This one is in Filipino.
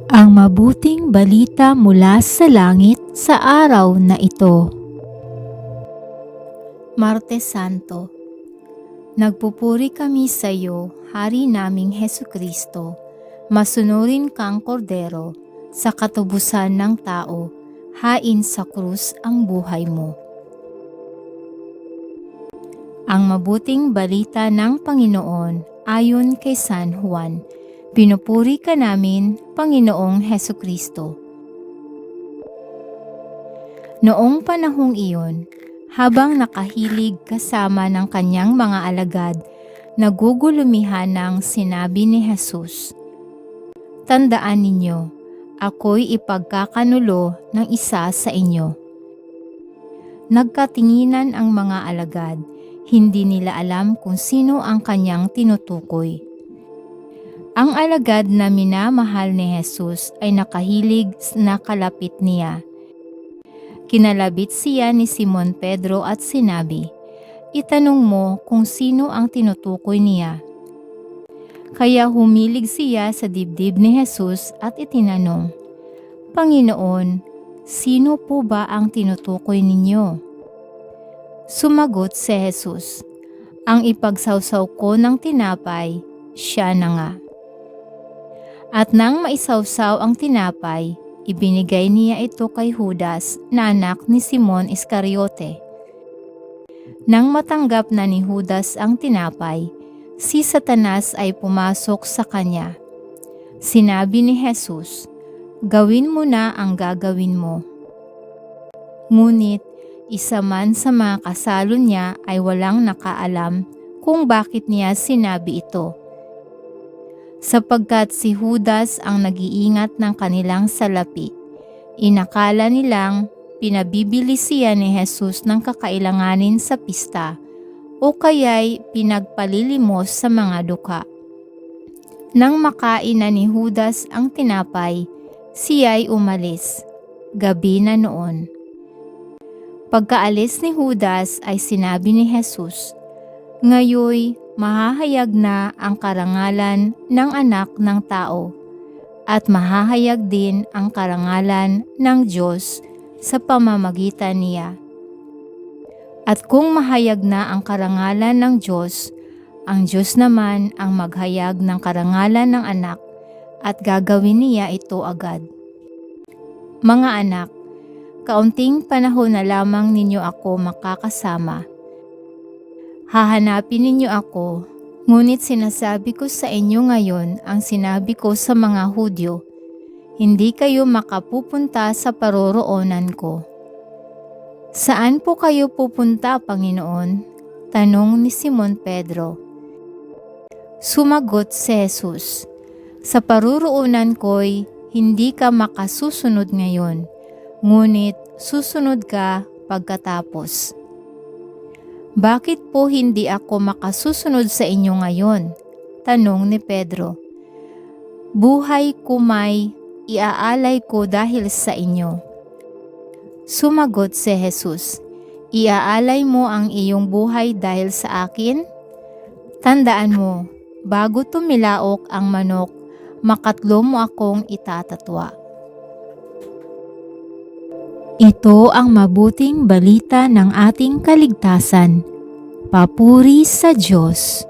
Ang mabuting balita mula sa langit sa araw na ito. Martes Santo. Nagpupuri kami sa iyo, Hari naming Hesukristo. Masunurin kang kordero, sa katubusan ng tao, hain sa krus ang buhay mo. Ang mabuting balita ng Panginoon ayon kay San Juan. Pinupuri ka namin, Panginoong Hesukristo. Noong panahong iyon, habang nakahilig kasama ng kanyang mga alagad, nagugulumihan ng sinabi ni Jesus, "Tandaan ninyo, ako'y ipagkakanulo ng isa sa inyo." Nagkatinginan ang mga alagad, hindi nila alam kung sino ang kanyang tinutukoy. Ang alagad na minamahal ni Jesus ay nakahilig na kalapit niya. Kinalabit siya ni Simon Pedro at sinabi, "Itanong mo kung sino ang tinutukoy niya." Kaya humilig siya sa dibdib ni Jesus at itinanong, "Panginoon, sino po ba ang tinutukoy ninyo?" Sumagot si Jesus, "Ang ipagsawsaw ko ng tinapay, siya na nga." At nang maisawsaw ang tinapay, ibinigay niya ito kay Judas na anak ni Simon Iscariote. Nang matanggap na ni Judas ang tinapay, si Satanas ay pumasok sa kanya. Sinabi ni Jesus, "Gawin mo na ang gagawin mo." Ngunit isa man sa mga kasalo niya ay walang nakaalam kung bakit niya sinabi ito. Sapagkat si Judas ang nag-iingat ng kanilang salapi, inakala nilang pinabibili siya ni Jesus ng kakailanganin sa pista o kaya'y pinagpalilimos sa mga duka. Nang makain na ni Judas ang tinapay, siya'y umalis. Gabi na noon. Pagkaalis ni Judas ay sinabi ni Jesus, "Ngayoy, mahahayag na ang karangalan ng Anak ng Tao at mahahayag din ang karangalan ng Diyos sa pamamagitan niya. At kung mahayag na ang karangalan ng Diyos, ang Diyos naman ang maghayag ng karangalan ng Anak at gagawin niya ito agad. Mga anak, kaunting panahon na lamang ninyo ako makakasama. Hahanapin ninyo ako, ngunit sinasabi ko sa inyo ngayon ang sinabi ko sa mga Hudyo, hindi kayo makapupunta sa paroroonan ko." "Saan po kayo pupunta, Panginoon?" tanong ni Simon Pedro. Sumagot si Jesus, "Sa paroroonan ko'y hindi ka makasusunod ngayon, ngunit susunod ka pagkatapos." "Bakit po hindi ako makasusunod sa inyo ngayon?" tanong ni Pedro. "Buhay ko may iaalay ko dahil sa inyo." Sumagot si Jesus, "Iaalay mo ang iyong buhay dahil sa akin? Tandaan mo, bago tumilaok ang manok, makatlo mo akong itatatwa." Ito ang mabuting balita ng ating kaligtasan. Papuri sa Diyos.